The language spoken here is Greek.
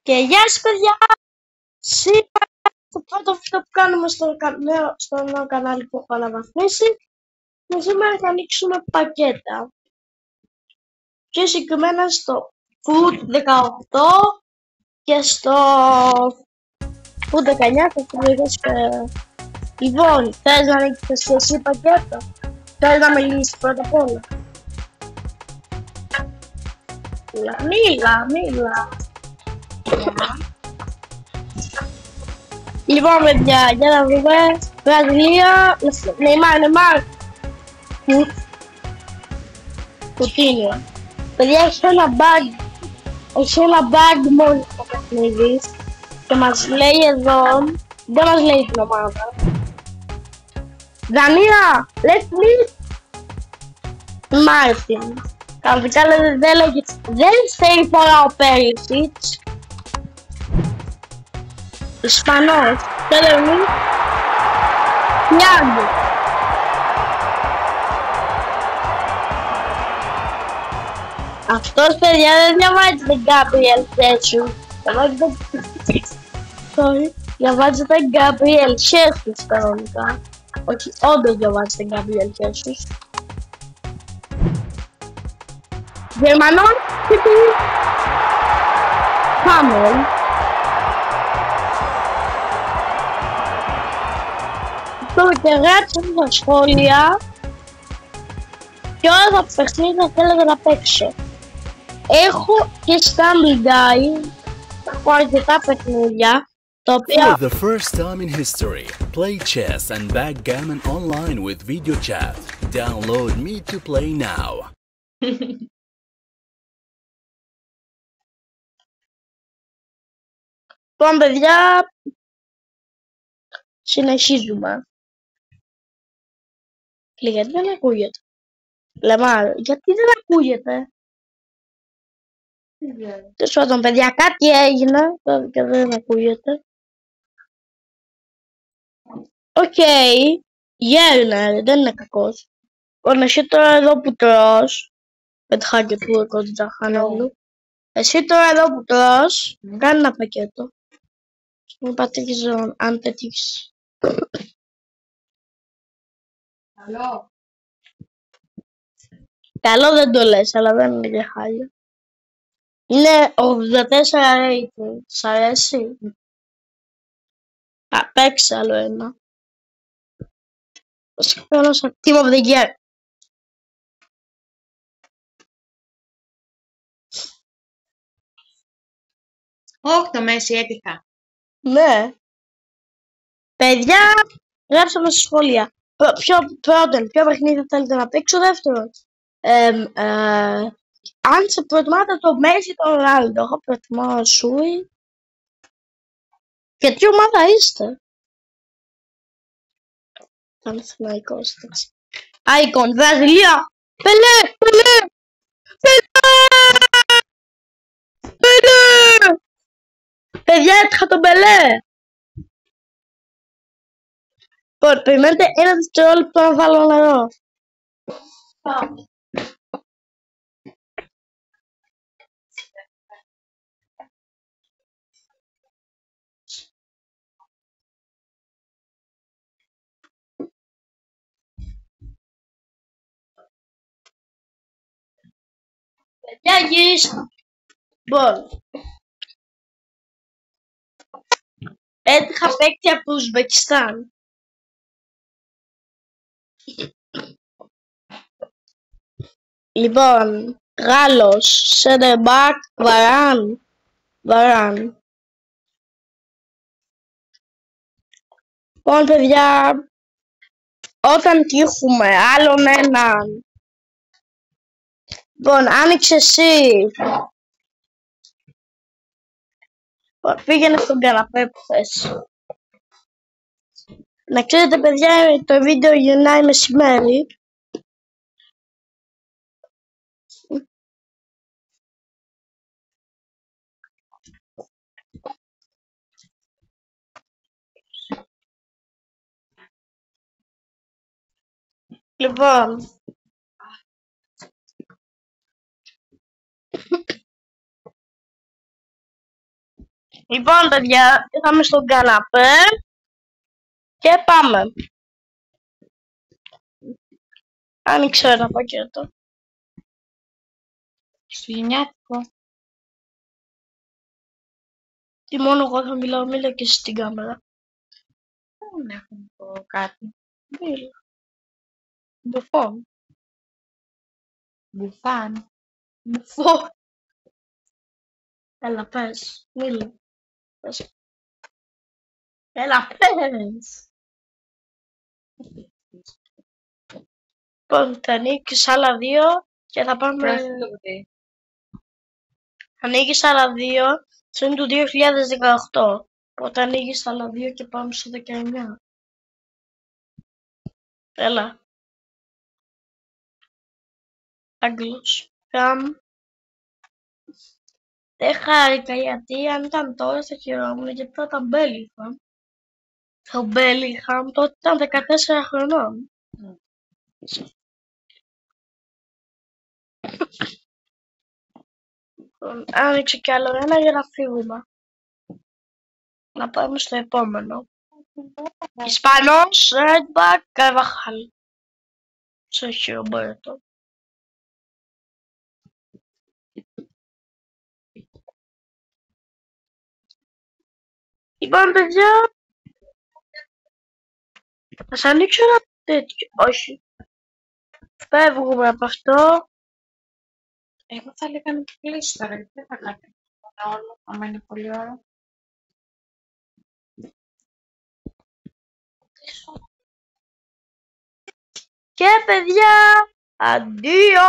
Και γεια σας παιδιά! Σήμερα το πρώτο βίντεο που κάνουμε στο νέο κανάλι που έχω αναβαθμίσει και σήμερα θα ανοίξουμε πακέτα. Πιο συγκεκριμένα στο Food 18 και στο Food 19 θα πληρώσει και... Λοιπόν, θες να ανοίξεις εσύ πακέτα? Θες να μιλήσεις πρώτα απ' όλα? Μίλα. Λοιπόν παιδιά, για να δούμε. Βραζιλία, Νεϊμάρ. Κουτίνιο. Παιδιά, έχει ένα bag μόνο το παιχνίδι και μας λέει εδώ, δεν μας λέει την ομάδα. Δανία, let's meet Martin. Κανονικά δεν λέγει, δεν θέλει πολλά ο Πέρυσιτς. Ισπανός, τέλος Νιάγκο. Αυτός παιδιά δεν διαβάζεται Γκάμπριελ Χέσους. Διαβάζεται Γκάμπριελ Χέσους κανονικά. Όχι, όντως διαβάζεται Γκάμπριελ Χέσους. Γερμανός τύπου Χάμελ. Τώρα και γράψα στα σχόλια ποιο θα παιχνίδι θα έλεγα να παίξω. Έχω και Stumble Guy, έχω αρκετά παιχνίδια τα οποία... For the first time in history, play chess and backgammon online with video chat. Download Me to Play now. Λοιπόν παιδιά, συνεχίζουμε. Γιατί δεν ακούγεται? Λεμάρ, γιατί δεν ακούγεται? Τέλος πάντων παιδιά, κάτι έγινε και δεν ακούγεται. Οκ, γέρνε, δεν είναι κακός. Λοιπόν, εσύ τώρα εδώ που τρως, πετχάκια του Κοντζαχανόγλου, εσύ τώρα εδώ που τρως, κάνε ένα πακέτο. Μην πατήσω αν πετύχεις. Καλό. Καλό δεν το λες, αλλά δεν είναι για χάλια. Είναι 84 rating. Σ' αρέσει? Παίξε άλλο ένα. Θέλω σαν Team of the Year. Όχι το Μέση έτυχα. Ναι. Παιδιά, γράψαμε στα σχόλια. Ποιο παιχνίδι θέλετε να παίξω? Δεύτερον, αν σε προτιμάτε το Μέση ή το Ρονάλντο, εγώ προτιμάω Σούι. Και τι ομάδα είστε? Παναθηναϊκός. Άικον, Βραζιλία. Πελέ. Παιδιά, έτυχα τον Πελέ. Περιμένετε ένα δευτερόλεπτο να βάλω νερό. Παιδιά, γυρίσα. Λοιπόν, έτυχα παίκτη από το Ουσβεκιστάν. Λοιπόν, Γάλλος, Σέντερμπακ, Βαράν. Λοιπόν, παιδιά, όταν τύχουμε άλλον έναν. Λοιπόν, άνοιξε εσύ. Πήγαινε στον καναπέ που θες. Να ξέρετε παιδιά, το βίντεο γυρνάει μεσημέρι. Λοιπόν, Λοιπόν, παιδιά, ήρθαμε στον καναπέ και πάμε. Άνοιξε ένα πακέτο. Χριστουγεννιάτικο. Τι μόνο εγώ θα μιλάω, μίλα και εσύ στην κάμερα. Δεν έχω να πω κάτι. Μίλα. Μπουφόν. Μπουφάν. Μπουφόν. Έλα, πες. Μίλα. Πες. Έλα, πες. Λοιπόν, θα ανοίξεις άλλα δύο και θα πάμε... Πρόσθετο το κουτί. Ανοίγεις άλλα δύο, αυτό είναι του 2018. Οπότε ανοίγεις άλλα δύο και πάμε στο 19. Έλα. Άγγλος. Δεν χάρηκα γιατί αν ήταν τώρα θα χαιρόμουν γιατί θα ήταν Μπέλιγχαμ. Το Μπέλιγχαμ τότε ήταν 14 χρονών. Άνοιξε κι άλλο ένα για να φύγουμε. Να πάμε στο επόμενο. Ισπανός, Redback, Carvajal. Σε Ρομπέρτο. Λοιπόν, παιδιά, θα σας ανοίξω ένα τέτοιο. Όχι. Φεύγουμε από αυτό. Εγώ θα έλεγα να το κλείσω τώρα, γιατί δεν θα κάνω όλο, άμα είναι πολύ ώρα. Και παιδιά, αντίο!